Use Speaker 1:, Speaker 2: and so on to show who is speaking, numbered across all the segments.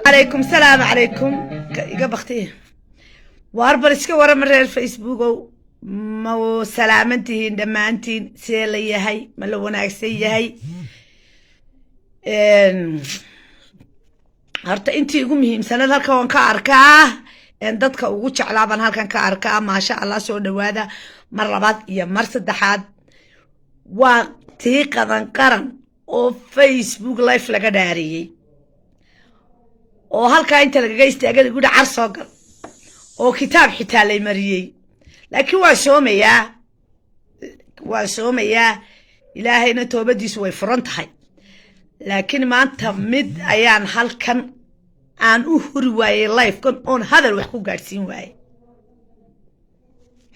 Speaker 1: عليكم سلام عليكم قبختي واربرسك ورا مرة الفيسبوك ما سلامتين دمانتين سيلي هاي ملونا عكسي هاي هرتا انتي قمهم سنة هالكا وانكا أركاه ان دادكا وغوش علابان هالكا انكا أركاه ما شاء الله سوى نوادا مرة بعد يا مرسد دحاد وتيقا ذنقرن او فيسبوك لايف لغا داريي oo halka inta laga istaagay guud car soo gal oo kitaab xitaa lay mariyay laakiin waa soomayaa ilaahayna toobadiisu way furan tahay laakiin maanta mid ayaan halkan aan u huri waayay live kan on hadal wax ku gaarsiin waayay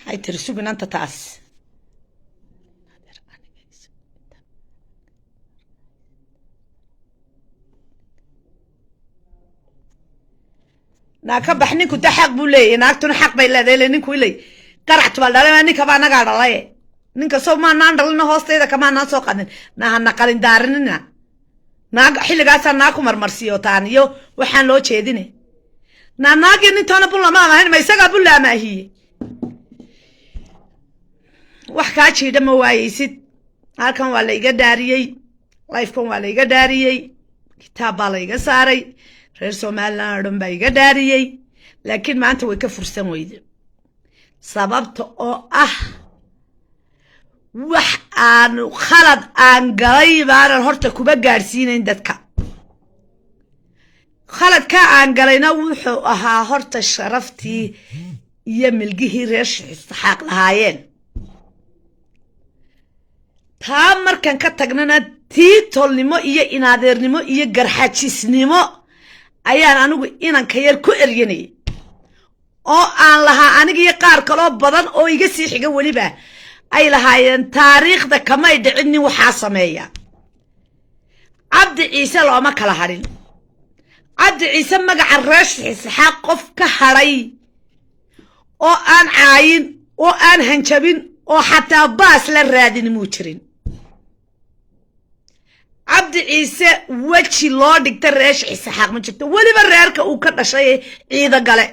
Speaker 1: hay tirsugnanta taas naaka baxninku taxaq buu leeyahay naagtuna xaq bay leedahay ninku ilay qaractu bal dhalay ninka baa naga dhalay ninka soo ma naan dhalina hoosteeda kama naan soo qadin naana qalin daarinina naag xilligaas naag ku marmarsiyo taaniyo waxaan loo jeedinay naagi nintoona bul ma ahayn ma isaga bul la maahiye wax ka jiida ma waaysid halkan waa la iga daariyay live kan waa la iga daariyay kitaab baa la iga saaray reer Soomaaliland dhan baa iga daariyay laakiin maanta way ka fursan weyday sababta oo ah wax aan khalad aan galay baan horta kuba gaarsiinayn dadka khalad ka aan galayna wuxuu ahaa horta sharaftii iyo milgihii reer Isxaaq lahaayeen taa markan ka tagnana tiitolnimo iyo inaadeernimo iyo garxajisnimo ayaan anigu inanka yar ku eryanay oo aan lahaa aniga iyo qaar kale oo badan oo iga sii xiga waliba ay lahaayeen taariikhda kama dhicin waxa sameeya Cabdi Ciise looma kala harin Cabdi Ciise magaca reesh Isxaaq qof ka haray oo aan caayin oo aan hanjabin oo xataa baas la raadin muu jirin Cabdi Ciise waji loo dhigtay reesh Isxaaq ma jirto waliba reerka uu ka dhashay ciida gale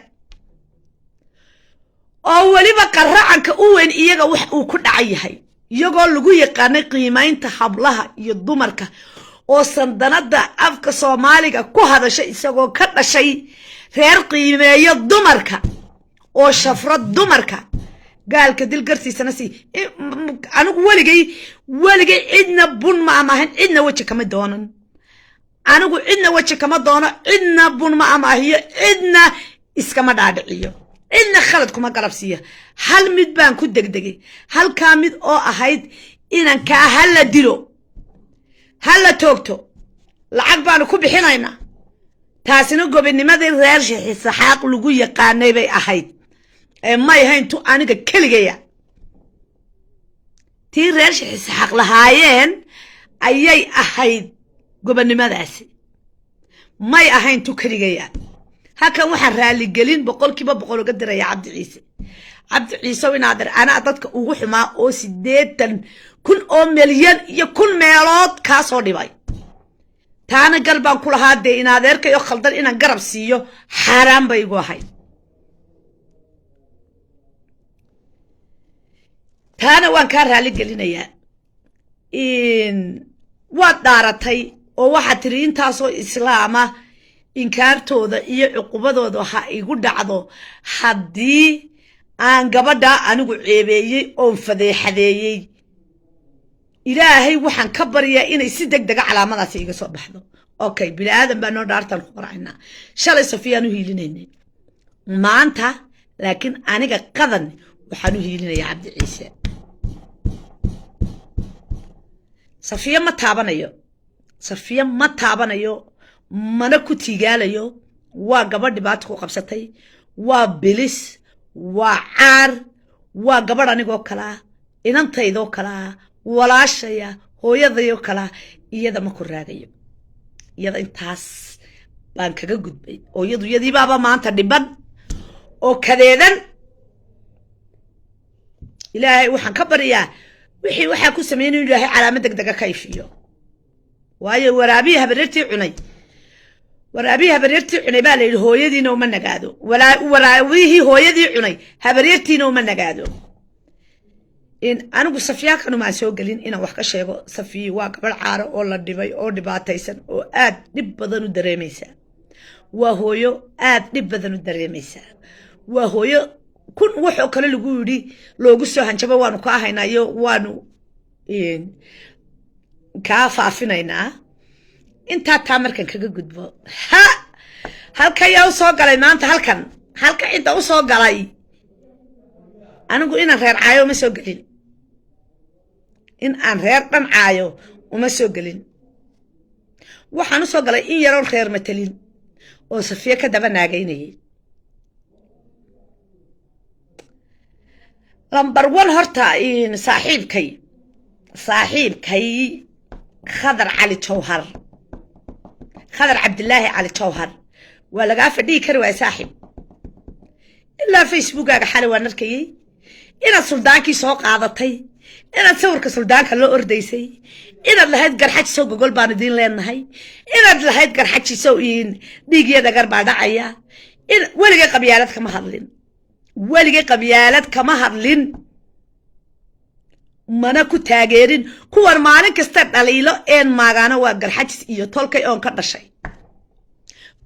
Speaker 1: oo waliba qaracanka uu weyn iyaga wax uu ku dhacayahay iyagoo lagu yaqaanay qiimaynta hablaha iyo dumarka oo sandanada afka Soomaaliga ku hadashay isagoo ka dhashay reer qiimeeyo dumarka oo shafrad dumarka gaalka dil garsiisana si anigu waligay cidna bun ma amahan cidna waji kama doonan anigu cidna waji kama doono cidna bun ma amahiyo cidna iskama dhaadhiciyo cidna khalad kuma galabsiya hal mid baan ku degdegay halka mid oo ahayd inaan ka hala dilo hala toogto lacag baan ku bixinayna taasina gobonnimadii reer Isxaaq lagu yaqaanay bay ahayd ما يهين تو أنا ككلجيا تيرش إسحاق لهاين أيي أحيد قبل مدرسة ما يهين تو كلجيا هكا واحد رالي قلين بقول كيف بقولوا قدر يا عبد عيسى ونادر أنا أعطتك وروح ما أو سديتا كل مليون يكون ميلاد كاسو دبي تانا قلبان كل هاد نادر كي يخلطن إن قرب سيو حرام بيجوا هاي تانا وان كان رالي قلينيا إن ودارتي oo waxa tiriin taasoo islaama inkaartooda iyo cuqubadooda waxa igu dhacdo hadii aan gabadha anigu ceebeeyay oo fadeexadeeyay ilaahay waxaan ka bariyaa inay si degdeg calaamadaas iga soo baxdo okay bil aadan baa noo dhaartan ku qorayna shalay Safiyaan u hiilinayna maanta laakiin aniga qadan waxaan u hiilinayaa Cabdi Ciise Safiya ma taabanayo mana ku tigaalayo waa gabadh dhibaato ku qabsatay waa bilis waa caar waa gabadh anigoo kala inantaydoo kala walaashaya hooyadayoo kala iyada ma ku raagayo iyada intaas baan kaga gudbay oo iyadii baaba maanta dhiban oo kadeedan ilaahay waxaan ka bariyaa wixii waxa ku sameeyay ilaahay calaamad degdeg ka ifiyo waayo waraabiyaha bareertii cunay waraabihi habaryartii cunay baa la yidhi hooyadiina uma nagaado waraabihii hooyadii cunay habaryartiina uma nagaado anigu Safiyakan uma soo galin inaan wax ka sheego Safiyi waa gabadh caaro oo la dhibay oo dhibaataysan oo aad dhib badan u dareemaysa waa hooyo aad dhib badan u dareemaysa waa hooyo kun wuxuu kale lagu yiri loogu soo hanjaba waanu ka ahaynayo waanu ka faafinaynaa inta taa markan kaga gudbo halka yaa soo galay maanta halka inta u soo galay anigu inaan reer caayo ma soo galin in aan reer dhan caayo uma soo galin waxaan u soo galay in yaroon reer matalin oo Safiya ka daba naagaynayay lambar 1 horta in saaxiibkay Khadar Ali Jawhar Khadar Abdullahi Ali Jawhar wala laga fadhii kari waa saaxiib illa Facebook-aaga xal waan arkayay inaad suldaankii soo qaadatay inaad sawirka suldaanka loo ordaysay inaad lahayd garxaj soo gogol baan idin leenahay inaad lahayd garxaj soo dhiigyada garbaa dhacaya in waligay qabyaalad kama hadlin mana ku taageerin kuwan maalin kasta dhaliilo een maagaana waa garxaj iyo tolkay oon ka dhashay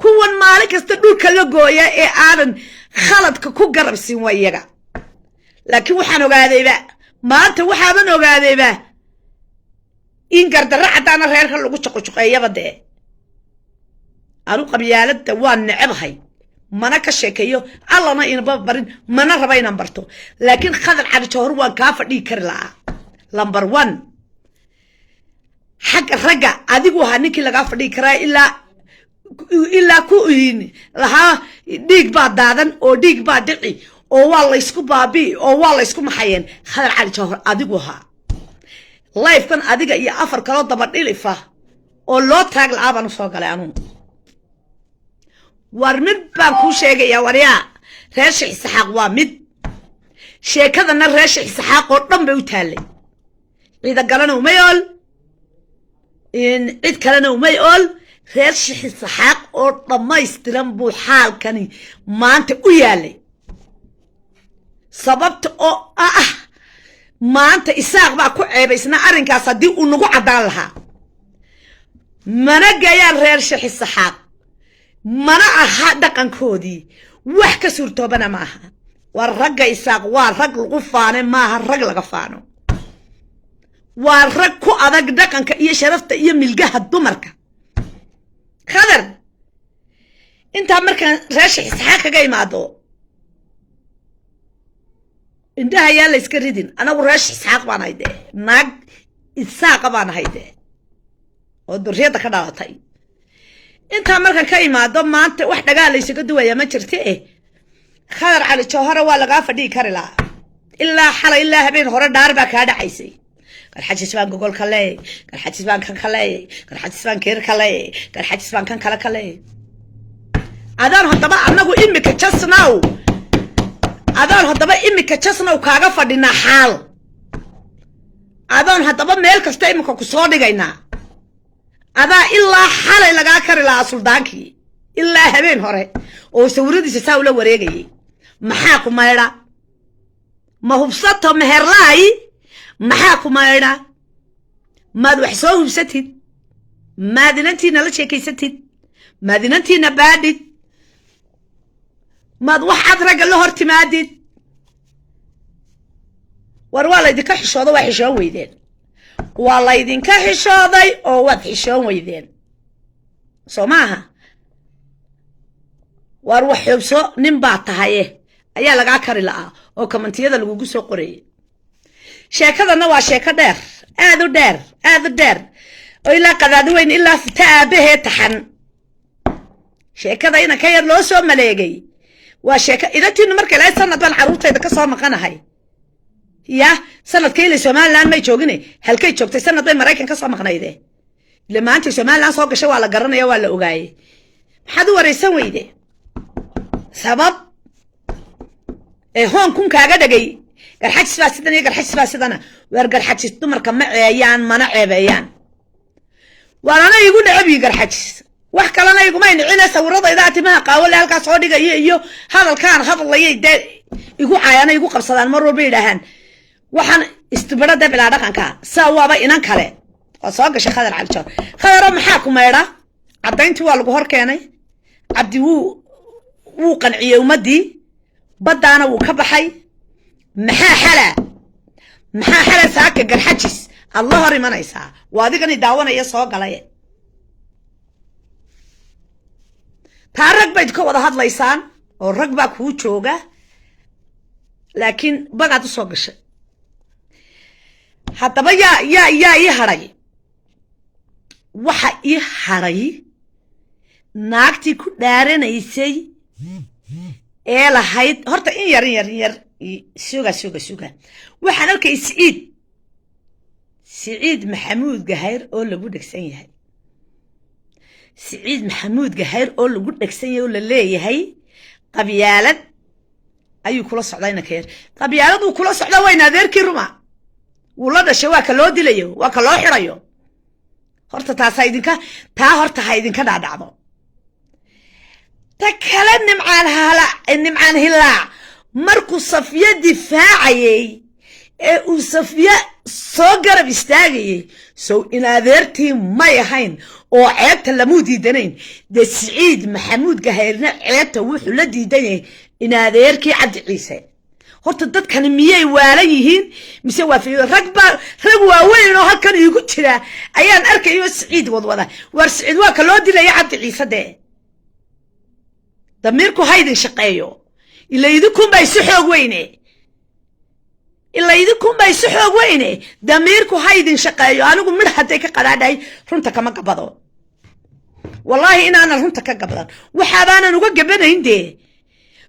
Speaker 1: kuwan maalin kasta dhulka la gooya ee aanan khaladka ku garabsin wayaga laakiin waxaan ogaadayba maanta waxaan ogaadayba in gardarra cadana reerka lagu jaqo-jaqeeyaba dee anu qabyaalada waan necbahay mana ka sheekeeyo allana inaba barin mana raba inaan barto laakiin Khadar Ali Jawhar waan ka fadhii kari lahaa lambar 1 xaq raga adigu ha ninkii laga fadhii karaa ilaa ku laha dhiig baa daadan oo dhiig baa dhici oo waa la isku baabi oo waa la isku maxayeen Khadar Ali Jawhar adigu ha live kan adiga iyo afar kale daba dhilifa oo loo taag laaban soo galay anu war mid baan ku sheegaya wariya reesh Isxaaq waa mid sheekadana reesh Isxaaq oo dhan bay u taalay cida galana uma yool in cid kalena uma yool reesh Isxaaq oo dhamaystiran buu xaalkani maanta u yaalay sababta oo maanta Isaaq baa ku ceebaysna arrinkaas hadii uu nagu cadaan lahaa mana gayaan reesh Isxaaq mana aha dhaqankoodii wax ka suurtoobana maaha war ragga Isaaq waa rag lagu faano maaha rag laga faano waa rag ku adag dhaqanka iyo sharafta iyo milgaha dumarka Khadar inta markan reesh Isxaaq kaga imaado inta yaa la iska ridin anagu reesh Isxaaq baan hayde naag Isaaq baan hayde oo duriyada ka dhalatay inta markan ka imaado maanta wax dagaal isaga duwaya ma jirtee Khadar Ali Jawhar waa laga fadhii kari lahaa ilaa xalay ilaa habeen hore dhaar baa ka dhacaysay garxajis baan gogol kale garxajis baan kan kale garxajis baan keer kale garxajis baan kan kale adaan hadaba anagu imika jasnaw kaaga fadhina xaal adaan hadaba meel kasta imika ku soo dhigaynaa adaa ilaa xalay laga kari lahaa suldaankii ilaa habeen hore oo sawiradiisa saa ula wareegayay maxaa ku maydha ma hubsato meherlaay maxaa ku maydha maad wax soo hubsatid maadinantiina la sheekaysatid maadinantiina baadhid maad wax cad ragga la hor timaadid war waa laydinka xishooda waa xishoon weydeen waa laydinka xishooday oo waad xishoon weydeen soo maaha war wax xubso nin baa tahaye ayaa laga kari lahaa oo kommentiyada lagu soo qoray sheekadana waa sheeko dheer aad u dheer oo ilaa qadaad weyn ilaa fitaabahe taxan sheekada ina ka yar loo soo maleegay waa sheeko idantiina markay la sanad baan caruurtayda ka soo maqanahay ya sanadkii la Soomaaliland may joogine halkay joogtay sanad bay Mareykan ka soo maqnayde lamaanta Soomaaliland soo gashay waa la garanaya waa la ogaayay maxaad u wareysan weyde sabab هون كون كاجا دقي قرحت سباسدنا يا قرحت سباسدنا وارقرحت تمر كم عيان منع عيان وانا يقول عبي قرحت وحكلنا يقوم ينعينا سورة إذا أتمها قاول هالك صادقة يو هذا الكان هذا اللي يقول عيانا يقول قبصة المرة بيدهن وحن استبرد ده بلا رقم كا سوا بينان كله وصاق شيء خضر على الشر خضر محاكم ميرا عدين توال الجهر كاني عبدي و قنعية ومدي بدأ أنا وكبحي محا حلا ساك جرحتشس الله رمنا يسا وهذا كان يداونا يسوق عليه تارك بيتكو وده هذا ليسان والرقبة كوتشوجا لكن بقى تصوغ الشيء حتى بقى يا يهري وحا يهري ناكتي كدارين يسي لهايد هرتا ير سوغا وحا نلقى سعيد محمود قهير oo lagu dhagsan yahay سعيد محمود قهير oo lagu dhagsan yahay oo la leeyahay qabyaalad ayuu kula socdayna ka yar qabyaalad uu kula socda wayna adeerkii ruma wuu la dhashay waa ka loo dilayo waa ka loo xirayo horta taasa idinka taa horta ha idinka dhaadhacdo ta kale nimcaan hilaa markuu safiya difaacayay ee uu safiya soo garab istaagayay soo in adeertii may ahayn oo ceebta lamu diidanayn de Saciid Maxamuud Gahayrna ceebta wuxuu la diidanay in adeerkii Cabdi Ciise horta dadkan miyay waalan yihiin mise waa fiir rag waaweyn oo halkan igu jira ayaan arkayo Saciid wadwada war Saciid waa ka loo dilay Cabdi Ciise de damirku haydin shaqeeyo ila idinku bay si xoog weyne إلا إذا كون بيسحوق وينه دميركو هايدين شقايو أنا قم مرحة تيك قراداي رنتا كما قبضو والله أنا رنتا كقبضان وحابانا نوقع قبنا هندي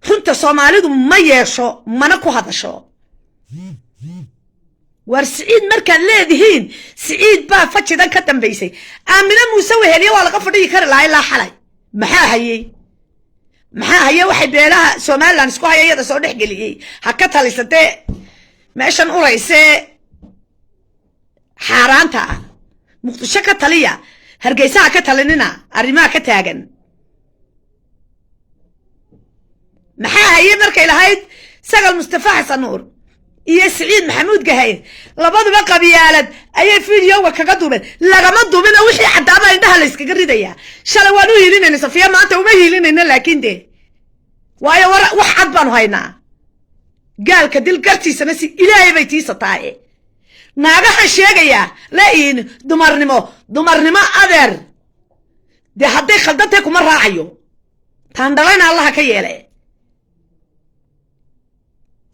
Speaker 1: رنتا صوماليدو ما يشو ما نكو هذا شو ورسعيد مركان ليدهين سعيد با فتش دان كتن بيسي آمنا موسوي هليا والا قفر يكار لا إلا حلاي محا هي waxay beelaha Soomaaliland isku hayayada soo dhex galiyay haka talisatay meeshan u raysay xaraanta muqdisho ka taliya hargeysa ka talinina arrimaha ka taagan maxaa hayay markay lahayd sagal Mustafa Xasan Nuur iyo Saciid Maxamuud Gahayr labaduba qabyaalad ayay fiidiyowga kaga duubeen lagama duubina wixii cadaaba indhaha la iskaga ridaya shalay waan u hiilinayna Safiya maanta uma hiilinayna laakiin de waayo wax cad baan haynaa gaalka dil gartiisana si ilaahay bay tiisataaye naagaha sheegaya laayin dumarnimo adeer de hadday khaldantay kuma raacayo taandhalayna Allah ka yeelay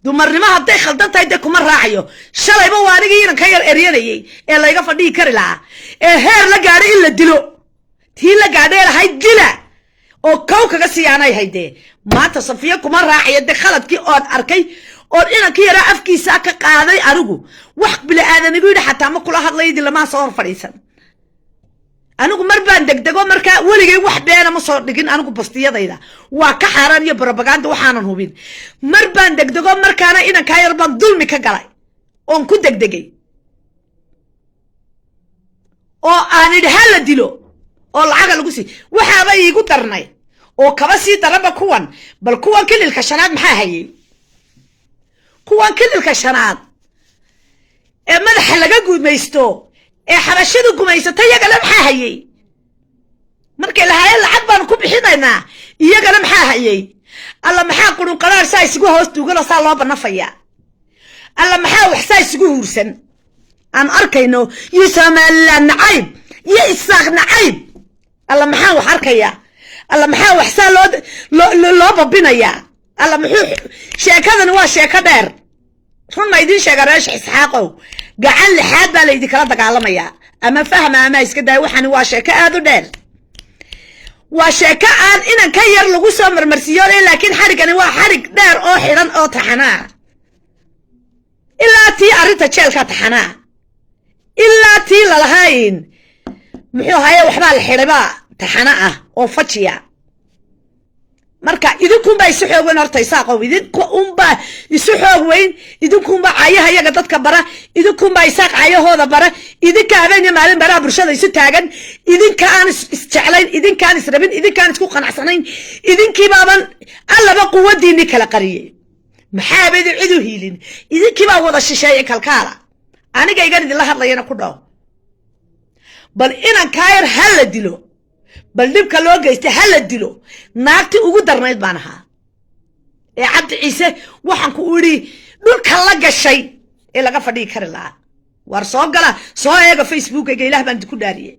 Speaker 1: dumarnimo hadday khaldantay de kuma raacayo shalayba waanigii inaan ka yar eryanayay ee layga fadhii kari lahaa ee heer la gaadhay in la dilo tii la gaadhay lahayd dila oo kow kaga siyaanay hayde maanta Safiya kuma raacayo de khaladkii ood arkay oo inanka yara afkiisa ka qaaday anigu wax bila aadanigu yidhi xataa ma kula hadlaydi lama soo hor fadhiisan anigu mar baan degdego marka waligay wax beena ma soo dhigin anigu bastiyadayda waa ka xaraan iyo propaganda waxaanan hubin mar baan degdego markaana inanka yar baan dulmi ka galay oon ku degdegay oo aan idhaa la dilo oo lacag lagu sii waxaaba iigu darnay oo kaba sii daraba kuwan bal kuwan kililka shanaad maxaa hayay kuwan kililka shanaad ee madaxa laga guumaysto ee xabashadu gumaysatay iyagana maxaa hayay markay lahaayeen lacag baan ku bixinaynaa iyagana maxaa hayay alla maxaa qurun qadaar saa isugu hoos duugana saa loo banafaya alla maxaa wax saa isugu huursan aan arkayno Soomaaliland nacayb iyo Isaaq nacayb alla maxaa wax arkaya alla maxaa wax saa loo babinaya alla muxuu sheekadan waa sheeka dheer run ma idin sheega reesh Isxaaqow gacan lixaad baa la idin kala dagaalamaya ama fahma ama iska day waxani waa sheeka aad u dheer waa sheeka aan inan ka yar lagu soo marmarsiyo laakiin xarigani waa xarig dheer oo xiran oo taxanaa ilaa tii arinta jeelka taxanaa ilaa tii la lahayn muxuu haye waxba la xirayba taxana ah oo fajiya marka idinku ba isu xoog weyn horta isaaqow idinku unbaa isu xoog weyn idinkunbaa caayaha iyaga dadka bara idinkunbaa isaaq caayahooda bara idinka habeenyo maalin baraha bulshada isu taagan idinka aan isjeclayn idinka aan israbin idinka aan isku qanacsanayn idinkiibaaban allaba quwadiinii kala qariyey maxaa baydu cid u hiilin idinkiibaa wada shisheeye kalkaala aniga igan idinla hadlayana ku dhaw bal inan kaayar ha la dilo bal dhibka loo geystay ha la dilo naagtii ugu darnayd baan ahaa ee cabdi ciise waxaan ku idhi dhulka la gashay ee laga fadhii kari lahaa war soo gala soo eega facebookayga ilaah baan ku dhaariyey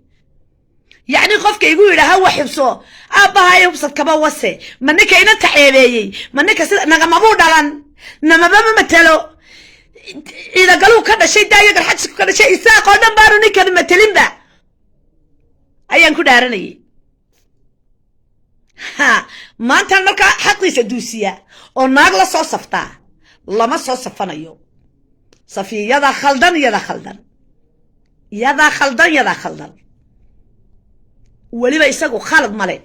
Speaker 1: yacni qofka igu yidhaaha wax xubso aabbahay hubsad kaba wase ma ninka ina taceebeeyey ma ninka sida nagamabuu dhalan namaba ma matelo ciidagaluu ka dhashay daayo garxajisku ka dhashay isaaqoo dhan baanu ninkan matelinba ayaan ku dhaaranayay ha maantaan markaa xaqiisa duusiya oo naag la soo saftaa lama soo safanayo safiya yadaa khaldan yadaa khaldan yadaa khaldan yadaa khaldan weliba isagu khalad male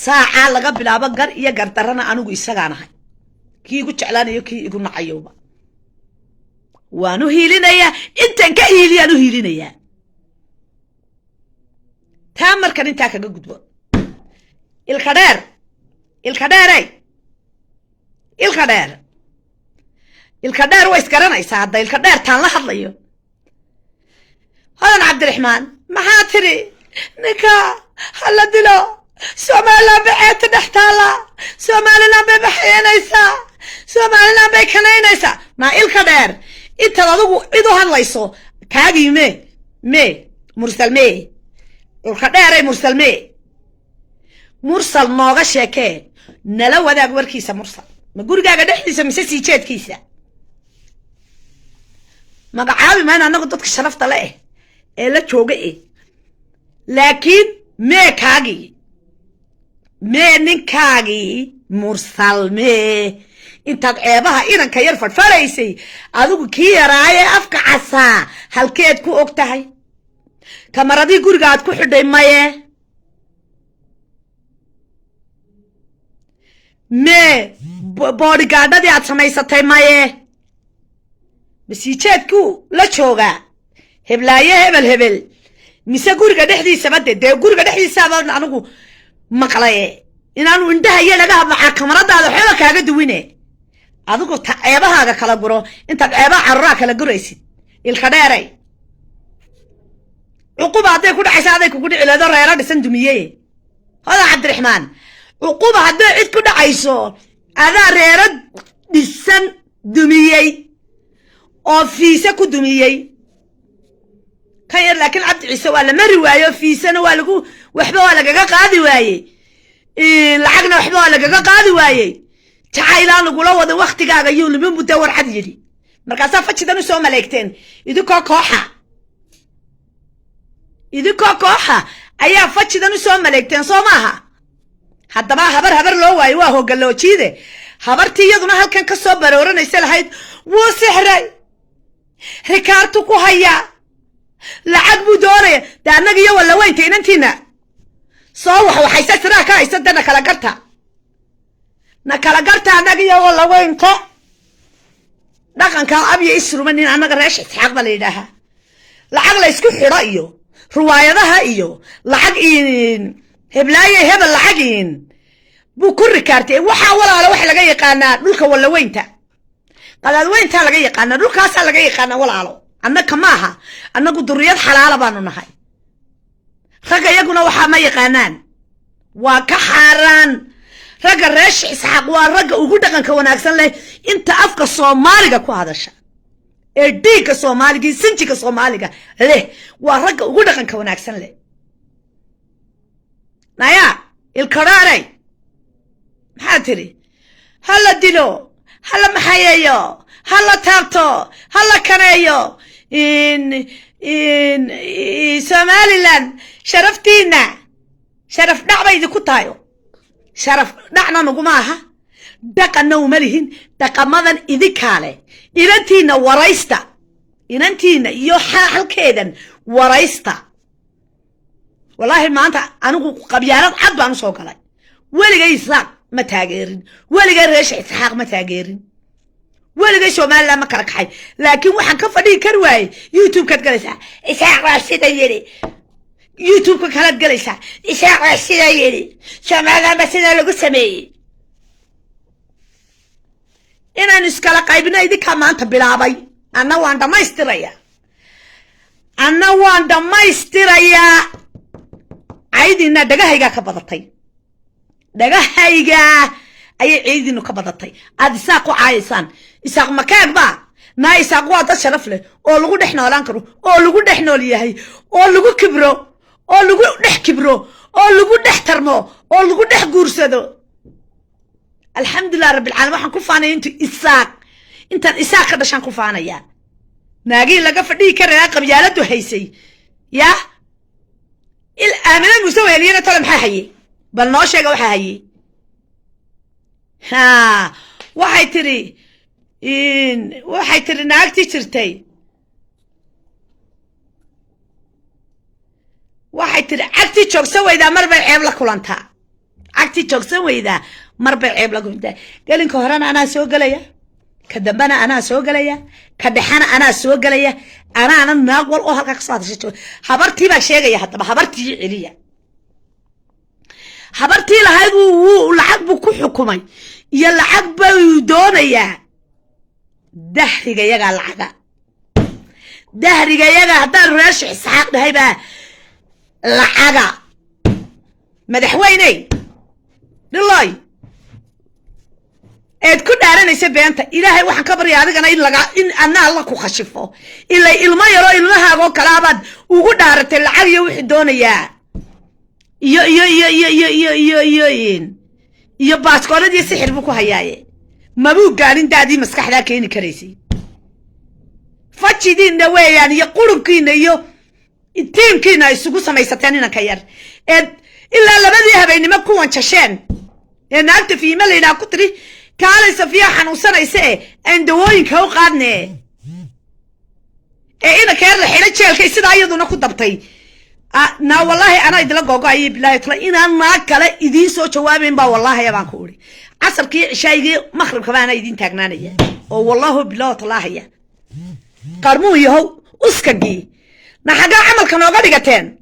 Speaker 1: saacaa laga bilaabo gar iyo gardarana anigu isagaan ahay kii igu jeclaanayo kii igu nacayowba waan u hiilinayaa intaan ka hiiliyaan u hiilinayaa taa markan intaa kaga gudbo ilka dheer way isgaranaysaa hadda ilka dheer taan la hadlayo hodan cabdiraxmaan maxaa tiri ninka hala dilo somaliland bay ceebta dhex taalla somaliland bay baxaynaysaa somaliland bay kanaynaysaa maa ilka dheer intaad adigu cid u hadlayso kaagii me mursal me ilka dheeray mursal nooga sheekee nala wadaag warkiisa mursal ma gurigaaga dhexdiisa mise sii jeedkiisa magacaabi mayna anagu dadka sharafta le ee la jooga laakiin mee ninkaagii mursal mee intaad ceebaha inanka yar fadhfaraysay adigu kii yaraaye afka casaa halkeed ku og tahay kamaradii guriga aad ku xidhay maye mee boodhigaadhadii aad samaysatay maye masiijeedku la joogaa heblaaye hebel mise guriga dhexdiisaba dee guriga dhexdiisaaba anigu maqlaye inaanu indhaha iyo dhagaha macaa kamaradaada waxba kaaga duwine adigu ceebahaaga kala guro intaad ceebaha carruuraha kala guraysid ilka dheeray cuquba hadday ku dhacaysa aday kugu dhici leedo reero dhisan dumiye hodan cabdiraxmaan cuquba hadday cid ku dhacayso adaa reero dhisan dumiyey oo fiise ku dumiyey kan yar laakiin cabdi ciise waa la mari waayo fiisena waa lagu waxba waa lagaga qaadi waaye lacagna waxba waa lagaga qaadi waaye jacaylaan lagula wada waktigaaga yuu limin muddo warcad yidhi markaasaa fajidan u soo maleegteen idinkoo kooxa ayaa fajidan u soo maleegteen soo maaha haddaba habar loo waayo waa hoggaloojiide habartii iyaduna halkan ka soo barooranaysa lahayd wuu sixray rikaartu ku hayaa lacag buu doonaya dee annaga iyo walla weynta inantiina soo waxaysa siraa ka haysa de nakala garta annaga iyo walla weynta dhaqanka abya isruma nin annaga reesh isxaaq ba la yidhaahaa lacag la isku xidho iyo riwaayadaha iyo lacag heblaaye hebel lacag buu ku rikaartay waxaa walaalo wax laga yaqaanaa dhulka walla weynta qalaad weynta laga yaqaanaa dhulkaasaa laga yaqaanaa walaalo annaka maaha annagu duriyad xalaala baanu nahay ragga iyaguna waxaa ma yaqaanaan waa ka xaaraan ragga reesh isxaaq waa ragga ugu dhaqanka wanaagsan leh inta afka soomaaliga ku hadasha ee dhiigga soomaaliga iyo sinjiga soomaaliga leh waa ragga ugu dhaqanka wanaagsan leh naya ilkaraaray maxaa tiri hala dilo hala maxayeeyo hala taabto hala kaneeyo somaliland sharaftiina sharaf dhac bay idinku tahayo sharaf dhacna naguma aha dhaqanna uma lihin dhaqamadan idinkaale inantiina waraysta inantiina iyo halkeedan waraysta wallaahi maanta anigu qabyaalad cad baan u soo galay weligay isaaq ما تاجرين ولا جا ريش إسحاق ما تاجرين ولا جا شو مال لا ما كرك حي لكن واحد كفدي كرواي يوتيوب كات جلسة إسحاق راشد يلي يوتيوب كات جلسة إسحاق راشد يلي شو مال بس أنا لقول سمي إنا نسكلا قايبنا يدي كمان تبلابي أنا واندا ما يستريا أنا واندا ما يستريا عيدنا دقهيجا كبضتي دقهيجا أي عيدنا كبضتي هذا ساقو عايسان يساق مكان با ما يساقوا هذا شرف له أو لقول إحنا لانكرو أو لقول إحنا ليهاي أو لقول كبرو أو لقول نح كبرو أو لقول نحترمه أو لقول نح جورسدو الحمد لله رب العالمين وحن كفانا أنت إساق أنت الإساق هذا شان كفانا يا ناقين لقى فدي كره قبيالته هيسي يا الآمنة المستوى اللي أنا طالع محاهي بل ناشة وحاهي ها وحي تري ناقتي ترتي وحي تري عكتي تشوك سوى إذا مربع عيب لك ولانتا عكتي تشوك سوى إذا مربع عيب لك ولانتا قال إنك هرانا أنا سوق ليا كدبنا أنا سوق ليا كدحنا أنا سوق ليا أنا ناقول أو هالك صاد شو حبرتي بشيء يا حتى حبرتي عليا حبرتي لهاي والعقب كل حكومي يلا عقب يدونيا دهري جاية العقا دهري جاية هذا الرش إسحاق ده هيبقى العقا مدحويني لله كل أنا نسيب أنت إلهي وحن كبر يا ذيك إن أنا الله كخشفه إلا ما يرى إلها جو كلامد وقول دارت العالية وحدون يا بس قالت يسحر بكو هياي ما بو قالين دادي مسكح ذا كيني كريسي فتشي دين ده يعني يقولون كينا التيم كينا يسوقوا سميستانينا كير إلا لبديها بين ما كون تشان إن أنت في ملي لا كتري كالي سفيا حنوسنا يسأ عندوين كهو قادني إنا كير الحين تشيل كيسيد أيضا ناخد دبطي نا والله أنا إدلا قوقا أي بالله يطلع إنا ناكلا إدين سو جوابين با والله يا بانكوري عصر كي شايقي مخرب كمان إدين تاقنانية والله بالله طلع هي قرمو يهو أسكاقي نحقا عمل كانوا قادقتين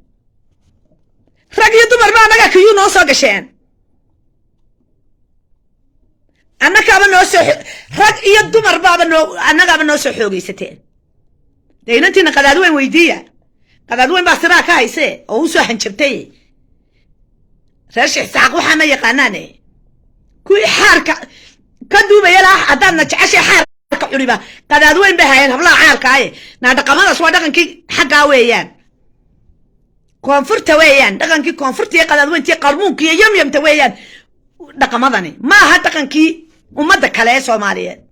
Speaker 1: رقي دمر ما نقا كيو نوصا قشين أنا كابا نوسو رق إيا الدمر بابا أنا كابا نوسو حوقي ستين لأن أنتنا قدادوين ويدية قدادوين باستراك هايسي أو سو حنشبتي راشي حساق وحاما يقاناني كوي حاركا كدوبا يلا عدان نتعشي حاركا عريبا قدادوين بهاين هبلا عاركا هاي نادا قمانا سوا دقن كي حقا ويان كونفرتا ويان دقن كي كونفرتا قدادوين تي قرمون كي يم تويان دقماداني ما هدقن كي ومدى كلاي سوماليين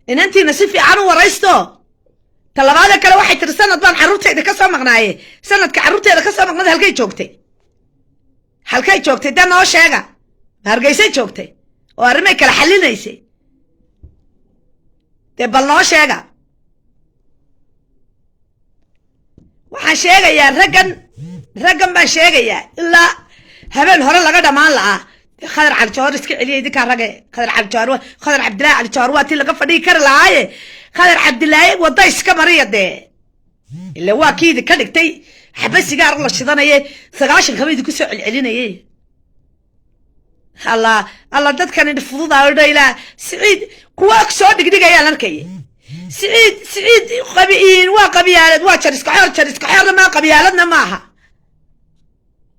Speaker 1: إن أنتي نسيفي عنو ورئيستو تلابادا كلا واحد تري سنة بان عروتي إذا كسو مغناي سنة كعروتي إذا كسو مغناي هالكي جوكتي دا نو شاقا هالكيسي جوكتي وارمي كلا حلينيسي تبال نو شاقا وحان شاقا يا رقم بان شاقا يا إلا هبين هورا لغا دمان لعا خضر على الجوار اسكي عليه دي كان رقي خضر عبد الله على الجوار تي لغا فدي كر لعاي خضر عبد الله ودا اسكا مريا دي اللي هو اكيد كدغتي حبس سيجار الله شيدانيه 9 كبيد كسو علعلينيه الله ددكن فودودا ودayla سعيد كوا سو دغدغيا لاركاي سعيد قبيين وا قبيالد وا جرسك حير ما قبيالدنا maaha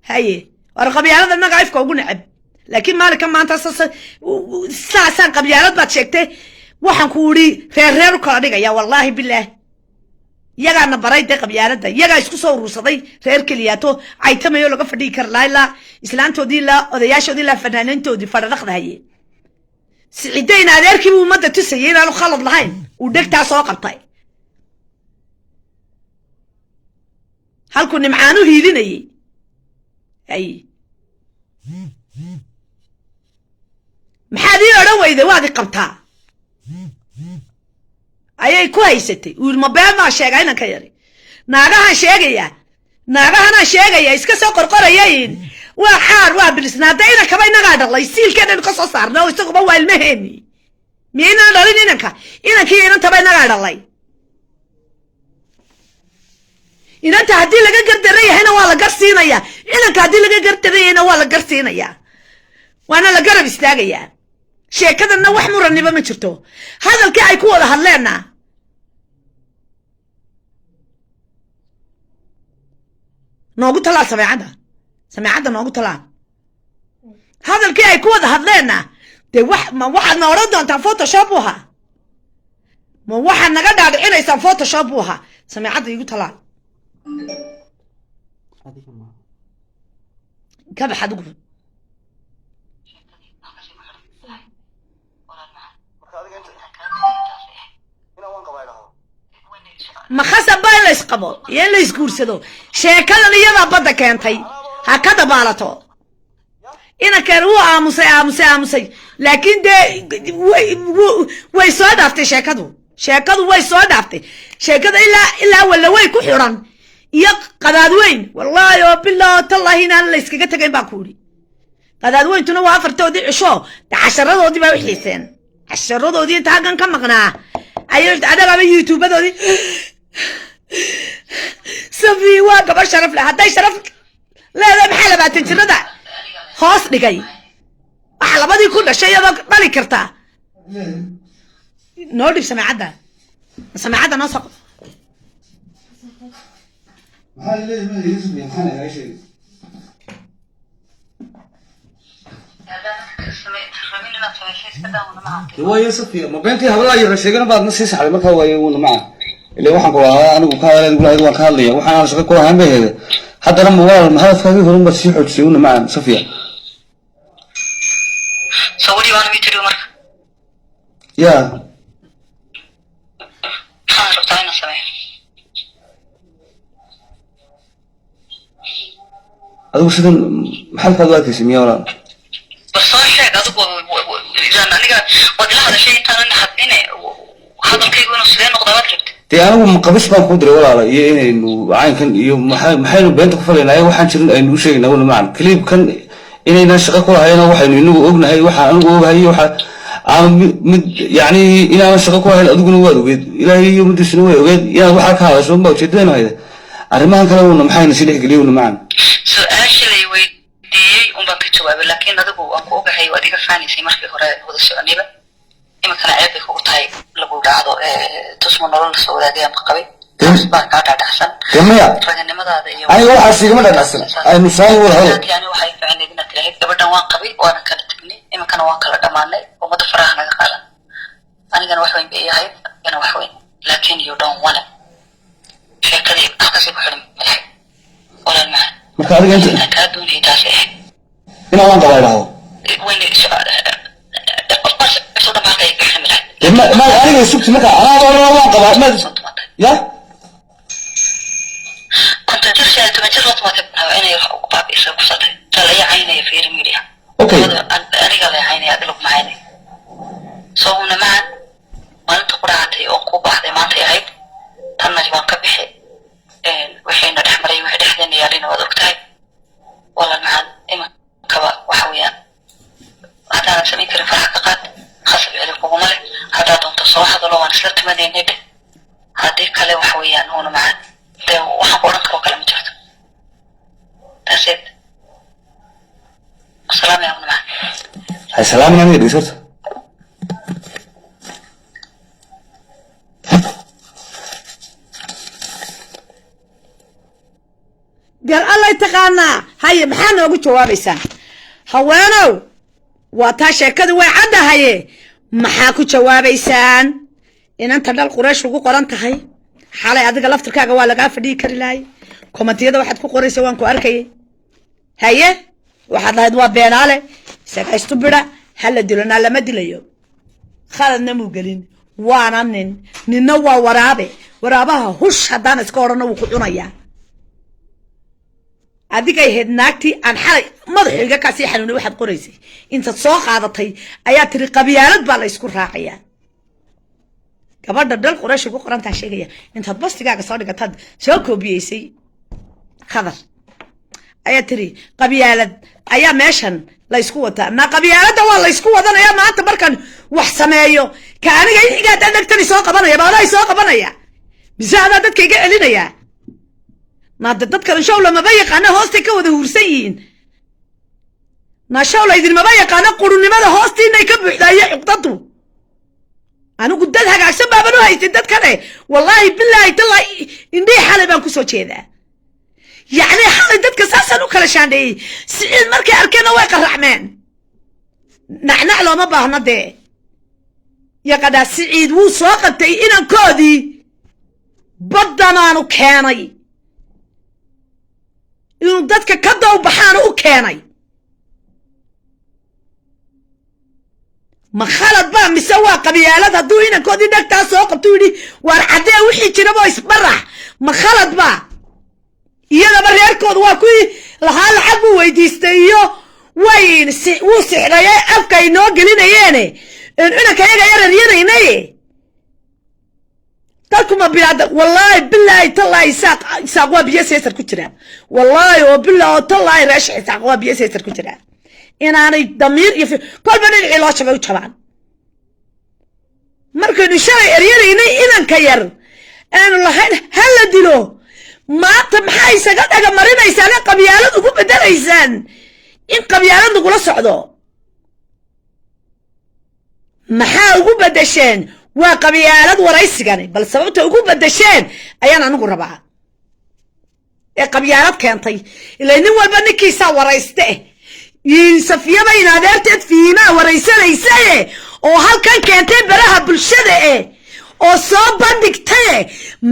Speaker 1: هاي ورقبيالد ما قايفك ugu nacab laakiin maalka maanta saasan qabyaalad baad sheegtay waxaan ku wuri reer kala dhigaya wallahi billah yagaana barayday qabyaalada yaga isku soo ruusaday reer keliyaato ay tamayo laga fadhii kar laayla islaantoodii la odayaashoodii la fanaanantoodii fadhaqdahay siciidayna adeerkii uu umada tusayay inaanu khalad lahayn uu dhagtaa soo qabtay halku nimcaanu hiilinayay ay maxaad ii odhan weyday waad i qabtaa ayay ku haysatay wiilma been baa sheegay inanka yari naagahan sheegaya iska soo qorqorayayn وحار وابلسنا داينا كبا إنك الله يسيل كان نقص صارنا ويسوق بوا المهني مين أنا لين إنك هي أنت بينك الله إن أنت هدي لك قرطرية هنا ولا قرصينا يا إنك هدي لك قرطرية هنا ولا قرصينا يا وأنا لقرب استاجي يا شيء كذا نوح مرني بمشرته هذا الكاي كولا هلنا نوقو طلع سمعنا نوقو طلع هذا الكاي كولا هلنا ده ما واحد ما ورد أنت فوتوشوبها ما واحد نقدر على إنه فوتوشوبها سمعنا يقول طلع كم حد يقول ما خسب باين ليس قبل يلا يسكورسدو شيكل اللي يلا بدا كانتي هكذا بالاتو إنا كانوا آموسي لكن ده وي سو دافتي شيكدو وي سو دافتي شيكد إلا ولا وي كحيران يق قدادوين والله يا بالله تالله هنا اللي اسكاكا تاقين باكوري قدادوين تنو وافرتو دي عشو دا عشرادو دي باوي حيسين عشرادو دي تاقان كمقنا أيوة أنا بابي يوتيوب دي صفي واقع شرف له هداي شرف لا بحالة بقى تنشر ده خاص دقي أحلى بدي كل شيء هذا بالي كرتا نودي سمع عدا نسق
Speaker 2: هو يوسف ما بينتي هبلا يرشيقنا بعد نص ساعة ما كان ويانا معه اللي واحد قواه أنا وكان يقول هذا وكان لي وحنا شغل كواه هم بهذا حتى لما وصل هذا فاضي هم بس يحجزون معه صفية
Speaker 3: سوولي وانا بيتري مرة
Speaker 2: يا
Speaker 3: خلاص بتاعنا سمع
Speaker 2: هذا وش ده محل فضلك اسمه ولا
Speaker 3: بس صار شيء هذا إذا أنا ودي هذا شيء أنا نحبينه وهذا الكي يقولون سلين نقدرات جبت
Speaker 2: تي أنا مقبس ما قدر ولا لا إنه عين كان يوم محل بنت قفل لا واحد شرين إنه شيء نقول معنا كليب كان إني ناس شقوا هنا واحد إنه ابن هاي واحد أنا هاي واحد يعني إلى ناس شقوا هنا أدقون وادو إلى يوم الدسنوي يا واحد هذا شو ما وشدين هذا أرمان كلامنا محل نسيله كليون معنا
Speaker 3: سؤال شيء ويدي بكتوه لكن هذا هو أنكو بحي وديك فاني سي مركي هذا السؤال نبى إما كان عيبك هو طيب لبو دعوة تسمى نرون السوداء مقبي أصبح قاعد أحسن
Speaker 2: كمية
Speaker 3: فجأة ما هذا يوم
Speaker 2: أي واحد سيجمع ده أحسن أي مساي ولا هو
Speaker 3: يعني واحد فعلي بنا تلاقي قبل دوام قبي وأنا كانت تبني إما كان واقع لدماني وما تفرحنا قالا أنا كان وحوين بأي هاي كان وحوين لكن you don't want it شيء كذي أحكي بحلم الحين ولا المعنى
Speaker 2: ما كان أنت
Speaker 3: أكادون هي تاسع
Speaker 2: هنا وين طلع له
Speaker 3: وين بس صوت ما كان يحلم الحين
Speaker 2: ما أنا شفت مكان أنا وين طلع ما يا
Speaker 3: كنت ترسل تمجرد ما تبقى أنا يروح باب يسوق صدق تلاقي عيني في الميديا
Speaker 2: أوكي
Speaker 3: أنا قال عيني أقلب معيني صونا معا ما أنت قرأتي أو بعد ما أنت عيب تنجم كبحي وحين الحمري وحد حدين يالين وذوقتاي والله معا إما كبا وحويان هذا أنا سمين كريم فرحقات خاصة بأليك ومالي هذا دون تصوح هذا لو أنا سلت مدينة ده هذه كله وحويان هون معا ده وحن قرن كرو كلام جرت تسد السلام يا أبو معا
Speaker 2: السلام يعني ريسورت
Speaker 1: قال الله يتقانا هاي محانا وقلت وابيسان هوانو واتاشا كدو وعدا هاي محاكو جوابيسان إن أنت دال قريش وقو قرانتا هاي حالي أدقى لفتركاقا والاقا فدي كاري لاي كومنتيادا واحد كو قريسا وانكو أركي هاي واحد لاهد وابينالي ساقا استبرا هلا دلنا لما دليو خالد نمو قلين وانا ننوى ورابها هش هدان اسكورنا وكعونيا adiga ay heednaagti aan xalay madaxiga ka sii xanuunay waxaad qoraysay inta soo qaadatay ayaa tiri qabiyaalad baa la isku raaciyaa gabadha dal quraash ugu qoranta sheegaya inta bastigaaga soo dhigatad soo koobiyeysay khadar ayaa tiri qabyaalad ayaa meeshan la isku wataa na qabyaalada waa la isku wadanaya maanta markan wax sameeyo ka aniga iga dadagtani soo qabanaya baaday soo qabanaya bisaada dadka iga celinaya ma dadka shawla ma bayqana hoosta ka wada hursan yiin na shawla idin ma bayqana qurunimada hoostiina ka buuxdaayay uqdadu anigu dad hagaagsan baabanu haystay dad kale wallahi billahi tallahi indii xalay baan ku soo jeedaa يعني حالي دتك ساسا وكلا شاندي سعيد مركي أركينا ويقى الرحمن نحن على ما باهنا دي يا قدا سعيد وسوقتي إنا كودي بدنانو كاني إنو دتك كدو بحانو كاني ما خالد بقى مسوا قبيالات هدو إنا كودي دكتا سوقتو لي وارعدي وحي جنبو يسبرح ما خالد بقى iyada bareerkood waa kuwi lahaa lacag buu weydiistayo wayn wuu sixrayay afka inoo gelinayeene inanka yaga yaranay dadkuma bilaada wallahi billahi tallahi isaaq waa biyo seesar ku jiraan wallahi oo billahi tallahi raash isaaq waa biyo seesar ku jiraan inaanay damiir iyo kolba dhinacii loo jabay u jabaan markaynu shalay eryanay inanka yar aanu lahayn hala dilo maanta maxaa isaga dhaga marinaysaan qabyaalad ugu bedelaysaan in qabyaalad lagula socdo maxaa ugu bedesheen waa qabyaalad waraysigani bal sababta ugu bedesheen ayaan anigu rabaa ee qabyaalad keentay ilaa nin walba ninkiisa warayste safiyada in adeerteed fiimaa waraysanaysa oo halkan keentay baraha bulshada oo soo bandhigtay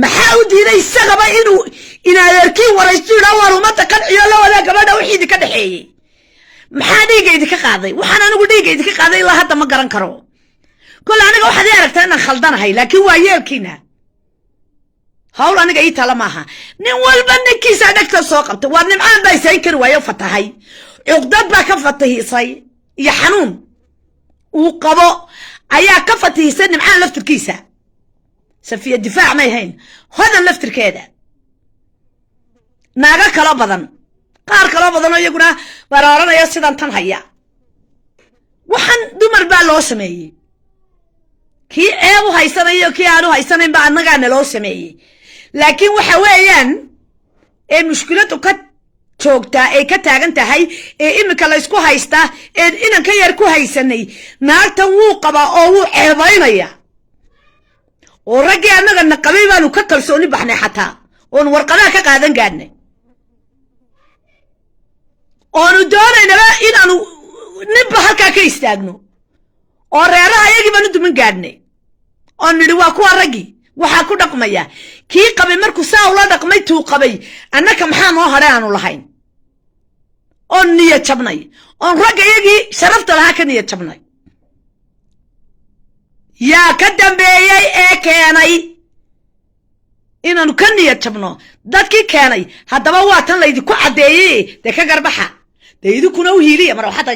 Speaker 1: maxaa u diiday isagaba inuu adeerkii waraysto ilaa war umada qanciyo la wada gabadha wixii ka dhaxeeyay maxaa dhiigaydi ka qaaday waxaan anigu dhiigaydi ka qaaday ilaa hadda ma garan karo kul aniga waxaad aragtaa inaan khaldanahay laakiin waa yeelkiina hawl aniga ii tala maaha nin walba ninkiisa dhagta soo qabtay waa nimcaan bay sayn kari waayo fatahay uqdad baa ka fatahisay iyo xanuun uu qabo ayaa ka fatahisay nimcaan laftirkiisa سفية الدفاع ما يهين هذا اللفتر كذا ناقا كلا بدن قار كلا بدن يقولنا برارنا يا سيدان تنهيا وحن دمر با لو سمي كي ايو هايسانيو كي انو هايسانين با انغا نلو سمي لكن waxa weeyaan ee mushkiladu ka joogta ee ka taagan tahay ee imika la isku haysta ee inan ka yar ku haysanay naagtan wuu qaba oo wuu ceebaynaya oo ragii anaga naqabay baanu ka kalsooni baxnay xataa oo warqadaha ka qaadan gaadnay oo doonayna inaanu nibba halka ka istaagno oo reeraha ayagii baanu dumin gaadnay oo nidhi waa kuwa ragii waxa ku dhaqmaya kii qabay markuu saa ula dhaqmay tuu qabay annaka maxaa noo hadhay aanu lahayn oo niyad jabnay oo ragayagii sharafta lahaa ka niyad jabnay yaa ka dambeeyay ee keenay inaanu ka niyad jabno dadkii keenay haddaba waa tan laydinku caddeeyey dee ka garbaxa dee idinkuna u hiiliya marwaxadda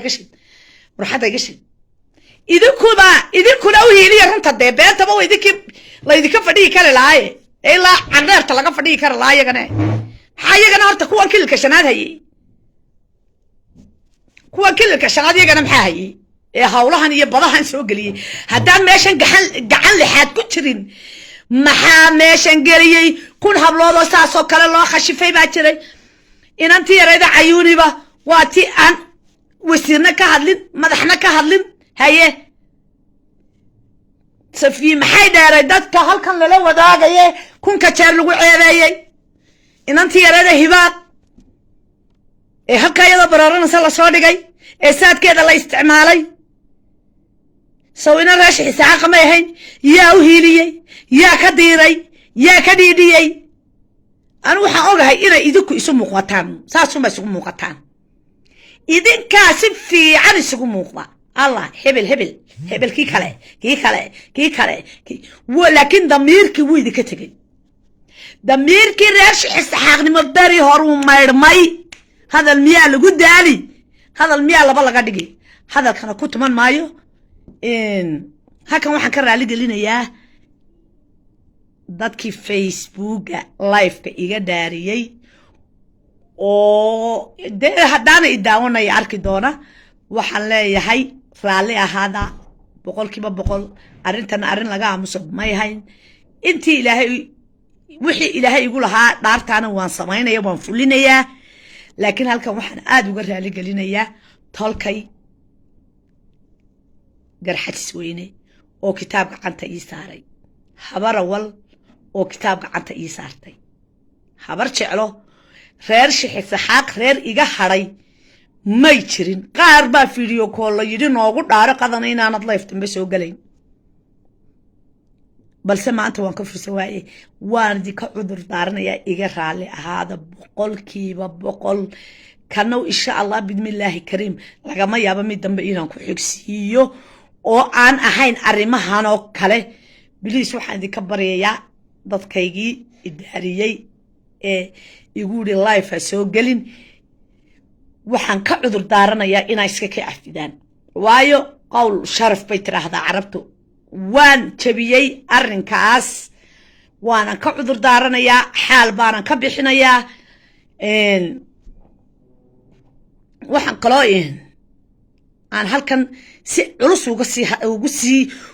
Speaker 1: gashin idinkuna u hiiliya runta dee beentaba waa idinkii laydinka fadhiyi kari lahaaye ilaa carneerta laga fadhiyi kari lahaa yagana maxaa yagana horta kuwan kililka shanaad hayey kuwan kililka shanaad yagana maxaa hayey ee hawlahan iyo badahan soo geliyay haddaan meeshan gacan lixaad ku jirin maxaa meeshan geliyey kun hablood oo saasoo kale loo khashifay baa jiray inantii yarayda cayuuniba waa ti aan wasiirna ka hadlin madaxna ka hadlin haye safi maxay dheeray dadka halkan lala wadaagaye kunka jeer lagu ceebeeyey inantii yarayda hibaad ee halka iyada baraaranaysa la soo dhigay ee saadkeeda la isticmaalay سوينا راش حساق ما يهين يا وهيلي يا كديري يا كديدي أنا وحقولها إذا إذاكو يسمو قطان ساسو ما يسمو قطان إذن كاسب في عن يسمو قطان الله هبل كي كلا ولكن ضميرك ويدي كتجي ضميرك راش حساق نمداري هرو مايرماي هذا المياه اللي قد علي هذا المياه اللي بالله قدقي هذا كان كنت من مايو halkan waxaan ka raali gelinayaa dadkii Facebook live-ka iga dhaariyay oo dee haddaana i daawanaya arki doona waxaan leeyahay raalli ahaada 100% arrintan arrin laga aamuso may hayn intii ilaahay wixii ilaahay igu lahaa dhaartaana waan samaynaya waan fulinayaa laakiin halkan waxaan aad uga raali gelinayaa tolkay garxadis weyne oo kitaab gacanta ii saaray habar awal oo kitaab gacanta ii saartay habar jeclo reer shixsaxaaq reer iga hadhay may jirin qaar baa fiidiyo kool la yidhi noogu dhaaro qadana inaanad leeftanba soo galayn balse maanta waan ka fursan waaye waan idinka cudur daaranayaa iga raalli ahaada 100% kanow insha allah bidmillaahi kariim lagama yaabo mid dambe inaan ku xigsiiyo oo aan ahayn arrimahan oo kale biliis waxaan idinka baryayaa dadkaygii idaariyey ee igu yidhi life ha soo gelin waxaan ka cudur daaranayaa inay iska ka afidaan waayo qowl sharaf bay tiraahdaa carabtu waan jabiyey arrinkaas waanan ka cudur daaranayaa xaal baanan ka bixinayaa waxaan kaloo aan halkan si culus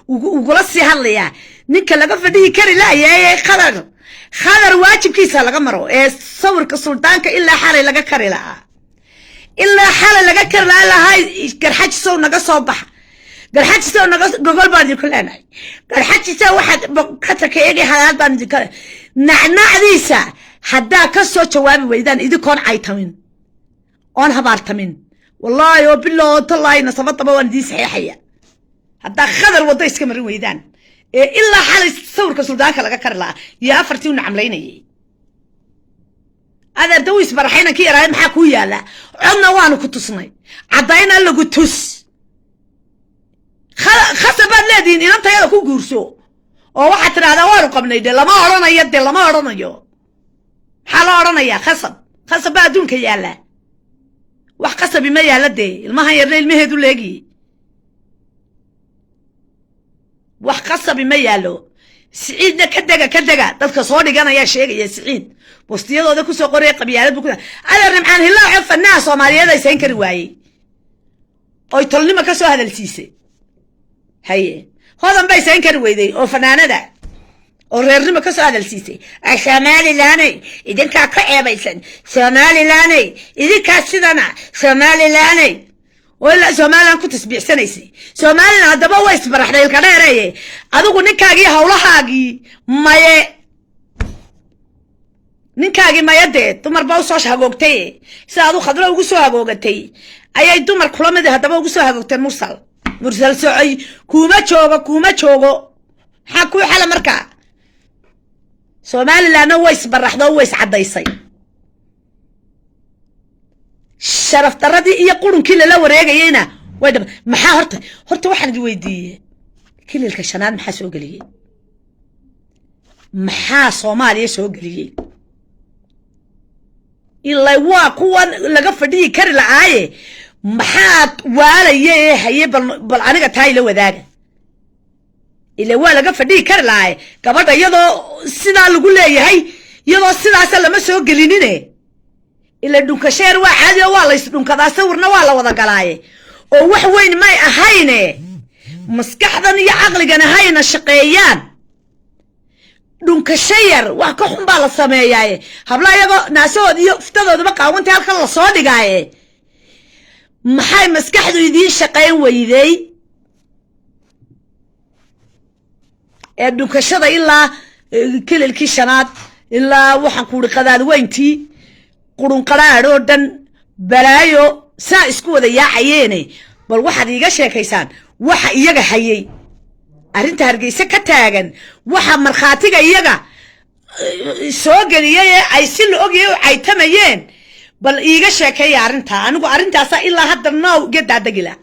Speaker 1: ugula sii hadlayaa ninka laga fadhihi kari laayay khadar waajibkiisa laga maro ee sawirka suldaanka ilaa xalay laga kari lahaa garxajisow naga soo baxa garxajisow naga gogol baan idinku leenahay garxajisow waxaad ka takeeyay halaad baan idinka nacnacdiisa haddaa ka soo jawaabi weydaan idinkoon caytamin oon habaartamin wallaahi oo bilaa tallaahi nasabadaba waan idiin saxiixaya haddaa khadar waddo iska marin weydaan ee ilaa xalay sawirka suldaanka laga kari lahaa iyo afartii u nacamlaynayay adeer dawiis baraxayna ki yaraay maxaa kuu yaala codna waanu ku tusnay caddayna lagu tus khasabaad leedihiin inantayada ku guurso oo waxaad tidhahdaa waanu qabnay dee lama odhanayo maxaa la odhanayaa khasab baa adduunka yaalla wax qasabi ma yaalla dee ilmahan yarna ilmaheedu leegi wax qasabi ma yaallo siciidna ka dega dadka soo dhiganayaa sheegaya siciid bostiyadooda kusoo qoraya qabyaalad buu adeer nimcaan hilaaco fanaha soomaaliyeed ay sayn kari waayey oy tolnimo ka soo hadalsiisay haye hodan bay sayn kari weyday oo fanaanada oo reernimo ka soo hadalsiisay somalilaney idinkaa ka ceebaysan somalilaney idinkaa sidana somalilaney oo ilaa somalilan ku tasbiixsanaysay somalilan haddaba way isbaraxday ilka dheereeye adigu ninkaagii hawlahaagii maye ninkaagii mayadee dumar baa usoo hagoogtay si aad u khadro ugu soo hagoogatay ayay dumar kula mid haddaba ugu soo hagoogteen mursal socoy kuma joogo maxaa kuu xala markaa somalilanna way isbaraxdo way iscadaysay sharaf daradii iyo qurunkii lala wareegayeyna way dhab maxaa horta waxaan idin weydiiyey kililka shanaad maxaa soo geliyey maxaa Soomaaliya soo geliyey ilaa waa kuwan laga fadhiyi kari la'aaye maxaad waalayay haye bal aniga taay la wadaaga ilaa waa laga fadhiyi kari la'aaye gabadha iyadoo sidaa lagu leeyahay iyadoo sidaas lama soo gelinine ila dhunkasheer waa caadi waa la isdhunkadaa sawirna waa la wada galaaye oo wax weyn may ahayne maskaxdan iyo caqligan ahayna shaqeeyaan dhunkashayar wax ka xun baa la sameeyay habla iyago naasood iyo ftadooda qaawanta halka la soo dhigaaye maxay maskaxdu idin shaqeyn weyday ee dhunkashada ilaa kililkii shanaad ilaa waxaan ku qadaad weyntii qurun qaraadho dhan balaayo saa isku wada yaacayeen bal waxaad iiga sheekaysaan waxa iyaga hayay arrinta Hargeysa ka taagan waxa marxaatiga iyaga soo galiyay ay si la ogyahay ay tamayeen bal iiga sheekay arrinta anigu arrintaas ilaa hadda noo gedadagila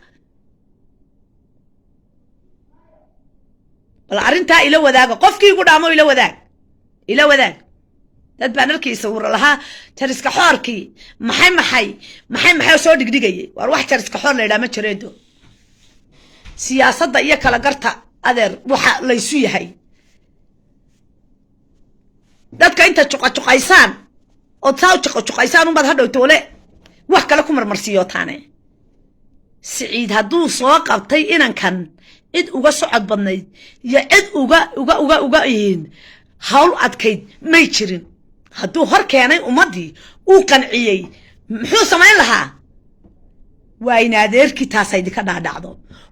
Speaker 1: bal arrinta ila wadaaga qofkii ugu dhaamo ila wadaag dad baan halkiisa war lahaa tariska xoorkii maxay soo dhigdhigay war wax tariska xoor la ilaama jireedo siyaasadda iyo kala garta adeer waxa la isu yahay dadka inta juqaysaan oo taa juqaysan u bad hadhow toole wax kale ku marmarsiyo taane Siciid hadduu soo qabtay inankan cid uga socod badnayd iyo cid uga hawl adkayd may jirin hadduu hor keenay ummadii uu qanciyay muxuu samayn lahaa waa in adeerkii taasay ka dhaadhacdo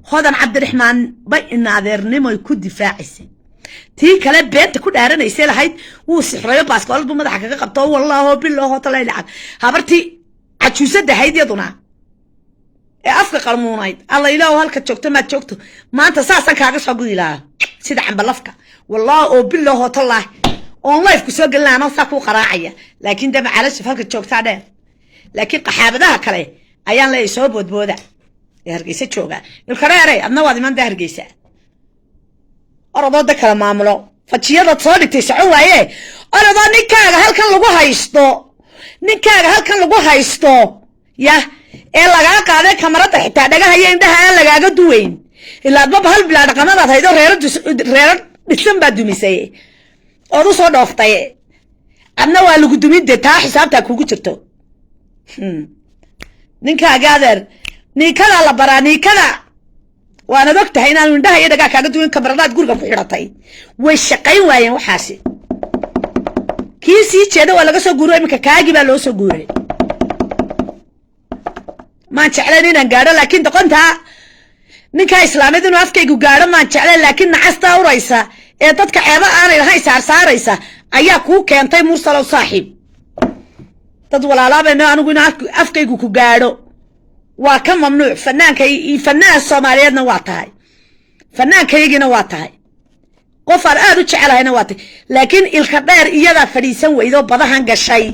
Speaker 1: hodan cabdiraxmaan bay in adeernimo ku difaacisay tii kale beenta ku dhaaranaysay lahayd wuu sixrayo baaskooladu madaxa kaga qabto wallaahi billahi ta'ala ilaa habartii cajuusada haydiyaduna ee afka qalmuunayd alla ilaahu halka joogto ma joogto maanta saasan kaaga soo gudilaa sida cambalafka wallaahi billahi ta'ala on life ku soo galnaano saa ku qaraacaya laakiin dama calash halka joogta dheer laakiin qaxaabadaha kale ayaan la soo boodbooda hargeysa jooga ilkareeray adna waad iman hargeysa orodooda kala maamulo fajiyada soo dhigtay socon waaye orodoo ninkaaga halkan lagu haysto ya ee laga qaaday kamarada xitaa dhagaha iyo indhaha aan lagaaga duweyn ilaa daba hal bilaa dhaqamadaad haydo reero dhisan baa dumisay oo soo dhooftay adna waa lagu dumide taa xisaabta kugu jirto ninkaaga adeer ninkada la baraa ninkada waana ogtahay inaan indhaha iyo dhagaa kaaga duwan kamaradaad guriga ku xidhatay way shaqayn waayeen waxaasi kii sii jeeda waa laga soo guuray imika kaagi baa loo soo guuray ma jecleen inaan gaadho laakiin doqonta ninka islaamid inuu afkaygu gaadho ma jecleen laakiin nacasta uraysa ee dadka ceeba aanay lahayn saaraysa ayaa ku keentay mursalow saaxiib dad walaalaabay anigu in afkaygu ku gaadho waa ka mamnuuc fanaan Soomaaliyeedna waa tahay fanaankaygina waa tahay qof aad u jecelahayna waa tahay laakiin ilka dheer iyada fadhiisan weydo badahan gashay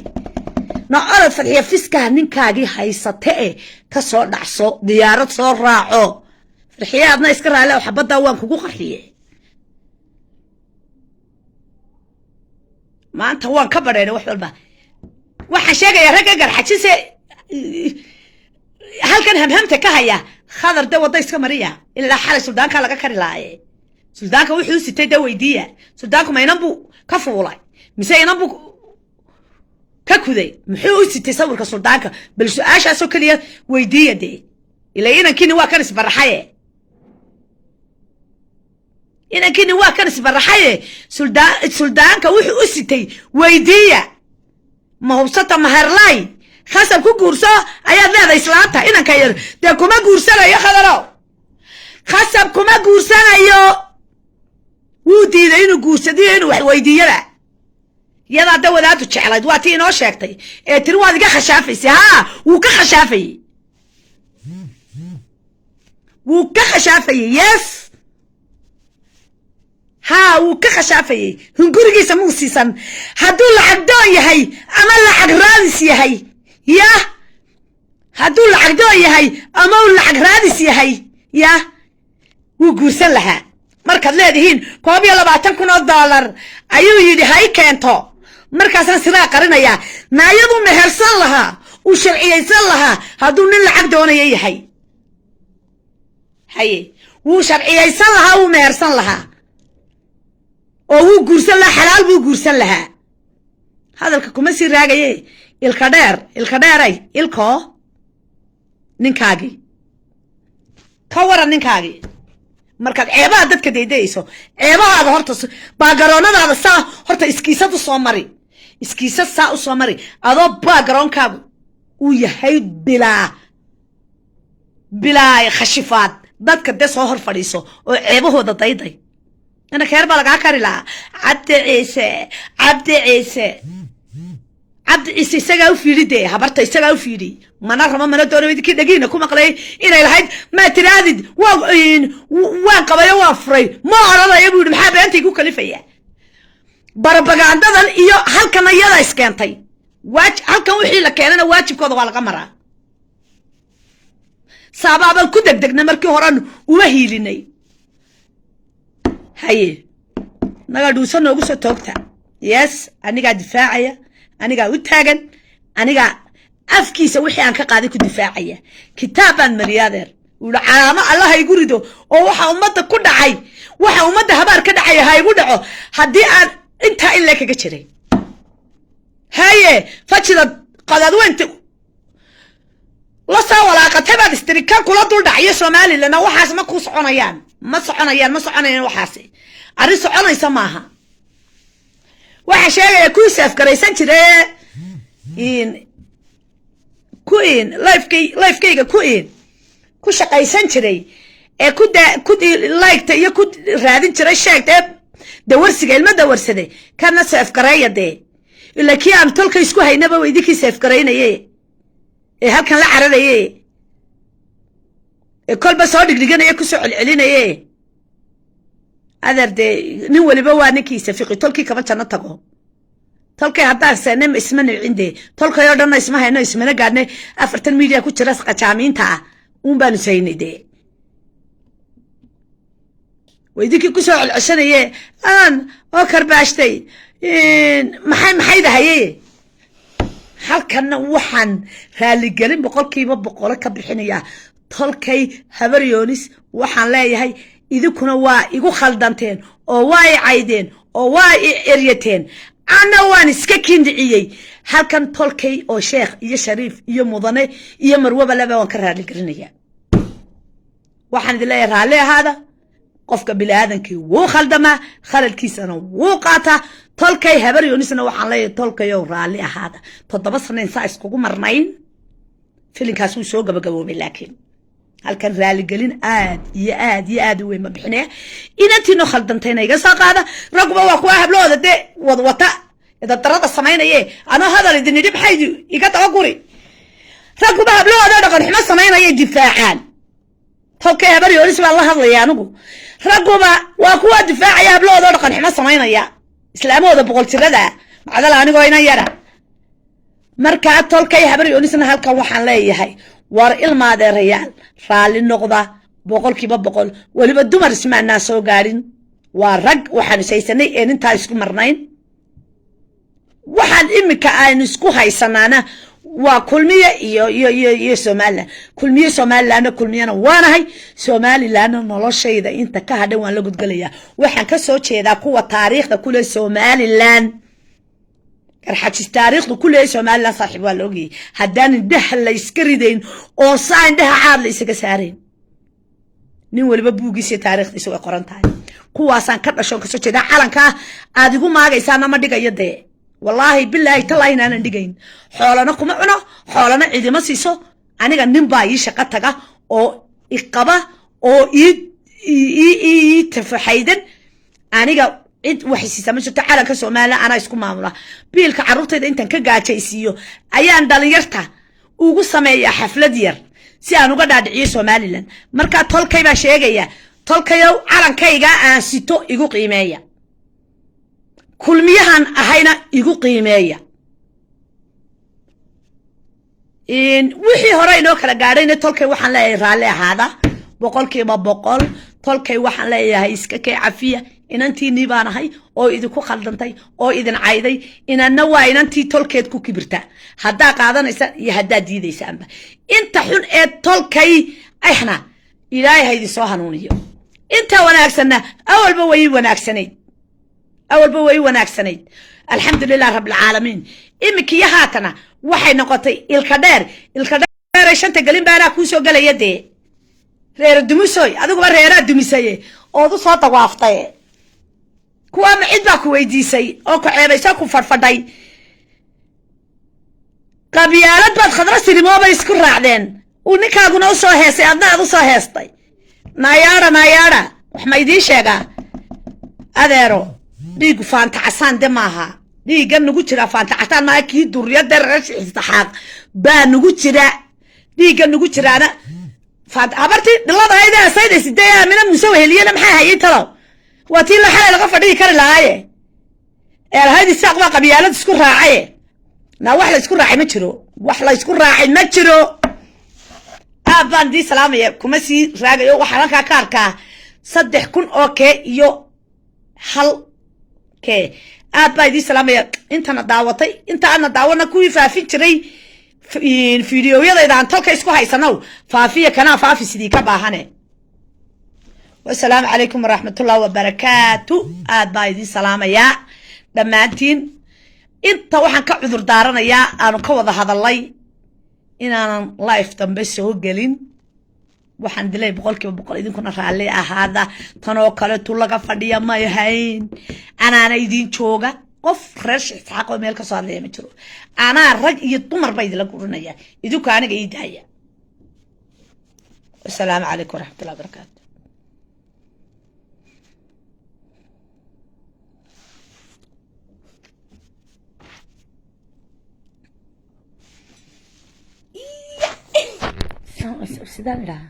Speaker 1: نعرف فتحية فيسكا ننكاجي هايسته كسر دعسو ديارة صار راعو فتحية أبنا يسكر على وحبات دوام كوكو خرحية ما أنت هو كبر يعني وحول با وحشاقة يا رجل حتشيسي هل كان همهمتك كهيا خضر دوا ضيس كمريا إلا حال سلطان كان لقى كرلاي سلطان كان وحول ستة دوا يديه سلطان كما ينبو كفولاي مسا ينبو ككودي محو ستة كسلطانك بل سؤاش أسو كليا ويديه دي إلا إنا كيني وا كان سبرحاية إنا كيني وا كان سبرحاية سلطانك وحول ستة ويديه ما هو ستا مهرلاي خاصة كو قرصة أياد لهذا إسلامتها إنا كير دي كما قرصة يا خضراو خاصة كما قرصة يا ودي دا إنو قرصة دي إنو وحويدي يلا يلا دوا ذاتو تشعلا دواتي إنو شاكتي تنوى ذيكا خشافي ها وكا خشافي وكا خشافي يس ها وكا خشافي هنقولي سمو سيسان هدو لعبدو يهي أما لعب رادس يهي يا هدو لعبدو يهي أما لعب رادس يهي يا وقرسل لها مركز ليدهين كوبي لبعتن كنو $1 أيو يدي هاي كنتو مركز سراء قرنا يا نايضو مهرسل لها وشرعي يسل لها هدو نلعب دونا يهي هاي وشرعي يسل لها ومهرسل لها oo guursan la xalaal buu guursan lahaa hadalka kuma sii raagayay ilka dheeray ilko ninkaagi ka waran ninkaagi markaad ceebaha dadka deedayso ceebahaada horta baagaroonadaada saa horta iskiisad u soo mari iskiisad saa u soo mari adoo baagaroonkaadu uu yahay bilaa khashifaad dadka de soo hor fadhiiso oo ceebahooda dayday أنا كهرب على عكر لا عبد عيسى سجاو في رده هبرت سجاو في ري ما نعرف ما ندور بدي كده جينا كم قلي إن الحين ما ترادد وقبل وافري ما أرى يبود محب أنت يقول كلفية بربع عندنا إياه هل كان يلا إسكانتي هل كان وحي لك أنا واجب كذا على القمرة سبب الكدك دقنا مركي هران وهي لني هاي نقدر نوصل توقتها يس أنا قاعد دفاعية أنا قاعد وتاجن أنا قاعد أفكي سوي عن كقاعد دفاعية كتابا مريادر والعلامة الله يقوله أو وحومته كل عي وحومته هبار كده عي هاي يقوله هدي أنت إلا كجشري هاي فجد قد وانت لا ولا قتبت استركا كل دول دعيه سومالي لنا وحاس ما كو سكونيان ما سكونيان وحاسي اري سكوني سماها waxa sheegay ku safkaraysan jiray in life-kayga ku shaqaysan jiray ee ku like-ta iyo ku raadin jiray sheegtay dawarsiga ilma dawarsaday kana safkarayade ila kii aan tolka isku haynaba weydii safkaraynayay ee halkan la cararayay ee kolba soo dhigdhiganaya ku soo celcelinayay adarde nin waliba waa ninkiisa fiqi tolkii kama janno tago tolkay haddaan seenay isma nicinde tolkay oo dhan isma hayno ismana gaadnay 40 media ku jira qajaamiinta uun baan saynide weydii ku soo celcelinayay aan oo karbaashtay maxay dahaye halkan waxaan raali gelin boqolkiiba boqol ka bixinaya tolkay habaryoonis waxaan leeyahay idinkuna waa igu khaldanteen oo waa i caydeen oo waa i eryateen ana waan iska kindiciyay halkan tolkay oo sheekh iyo shariif iyo mudane iyo marwaba laba waan ka raali gelinaya waxaan idin leeyahay raali ahaada qofka bilaadanki wuu khaldama khaladkiisana wuu qaata tolkay habaryoonisna waxaan leeyahay tolkay oo raali ahaada 7 sano inta iskugu marnayn filinkaas uu soo gabagaboobay laakiin halkan raali gelin aad weyn ma bixinaya inantiino khaldantayna iga soo qaada ragba waa ku hablooda de wata ida darada sameeyay ana hadal idin dib xaydi iga tawguri ragba hablooda dhaqan xumo sameeyay difaacaan tolkay habaryoonis baa la hadlaya anigu ragba waa ku difaacaya hablooda dhaqan xumo sameeyay islaamooda boqol tirada macdala anigoo ina yara marka tolkay habaryoonisna halkan waxaan leeyahay war ilmaadeerayaal raali noqda boqolkiiba boqol waliba dumar ismaana soo gaarin waa rag waxaan saysanay ee inta isku marnayn waxaan imika aan isku haysanaana waa kulmiye iyo Soomaaliland kulmiye Soomaaliland kulmiyana waanahay Soomaaliland noloshayda inta ka hadhan waan la gudgalaya waxaan ka soo jeedaa kuwa taariikhda kule Soomaaliland karxajis taariikhdu kulay Soomaaliland saaxiib waa loogi hadaan dhaxal la iska ridayn oo saan dhaha caad la isaga saareen nin waliba buugiisa taariikhdiisa way qoran tahay kuwaasan ka dhasho ka soo jeeda calanka aad igu maagaysaa ma dhigayo de wallahi billahi tallahi inaan dhigayn xoolana kuma cuno xoolana cidima siiso aniga nin baa ii shaqo taga oo iqaba oo ii tafaxaydan aniga cid waxay siisama jirto calanka Soomaaliya ana isku maamula biilka carruurtayda intan ka gaajaysiyo ayaan dhalinyarta ugu sameeyaa xaflad yar si aan uga dhaadhiciyo Soomaaliland marka tolkay baa sheegaya tolkayow calankayga aan sito igu qiimeeya kulmiyahan ahayna igu qiimeeya wixii hore inoo kala gaadhayna tolkay waxaan leeyahay raali ahaada boqolkiiba boqol tolkay waxaan leeyahay iska kay cafiya inantii baanahay oo idinku khaldantay oo idin cayday inanna waa inantii tolkeed ku kibirta haddaa qaadanaysa iyo haddaa diidaysaanba inta xun ee tolkay ayxna ilaahay haydi soo hanuuniyo inta wanaagsanna awalba way wanaagsanayd alxamdulillaah rabbil caalamiin imikii haatana waxay noqotay ilka dheer ay shanta galin baana ku soo galaya de reer dumisoy adiguba reeraa dumisaye oo du soo tawaaftay kuwa ma cid baa ku weydiisay oo ku ceebaysa ku farfadhay qabiyaalad baad khadra sinimooba isku raacdeen uu ninkaaguna u soo heesay adna aad u soo heestay nayaara wax ma idiin sheegaa adeero dhiigu faanta casaan de maaha dhiiga nugu jira faanta casaan maa kii duriyada rashi istaxaaq baa nugu jira dhiiga nugu jiraana faanta abarti dhilada ayda sayda sidee mina musaw heliyana maxay hayay talo watii la xalay laga fadhii kari laaye ee haydi saaqba qabiyaalad isku raacay na wax la isku raacay ma jiro aabaan di salaamaya kuma si raagayo waxa halka ka arkaa 3,000 oo kee iyo hal kee aabaa di salaamaya intana daawatay inta ana daawana ku faafin jiray fiidiyoyada aan tolka isku haysanaw faafiya kana faafi sidii ka baahane والسلام عليكم ورحمة الله وبركاته آد بايدي سلام يا دمانتين inta waxaan ka cudur daaranayaa aanu ka wada hadalay inaanan life dambe soo gelin waxaan dilay 100% idinkuna raalli ahaada tanoo kale tu laga fadhiya ma yahayn anaana idin jooga qof reer Isxaaq oo meel ka soo hadlaya ma jiro anaa rag iyo dumar bay idila gurinaya idinku aniga ii daaya assalaamu calaykum waraxmatullaahi wabarakaatu sidaan idhaha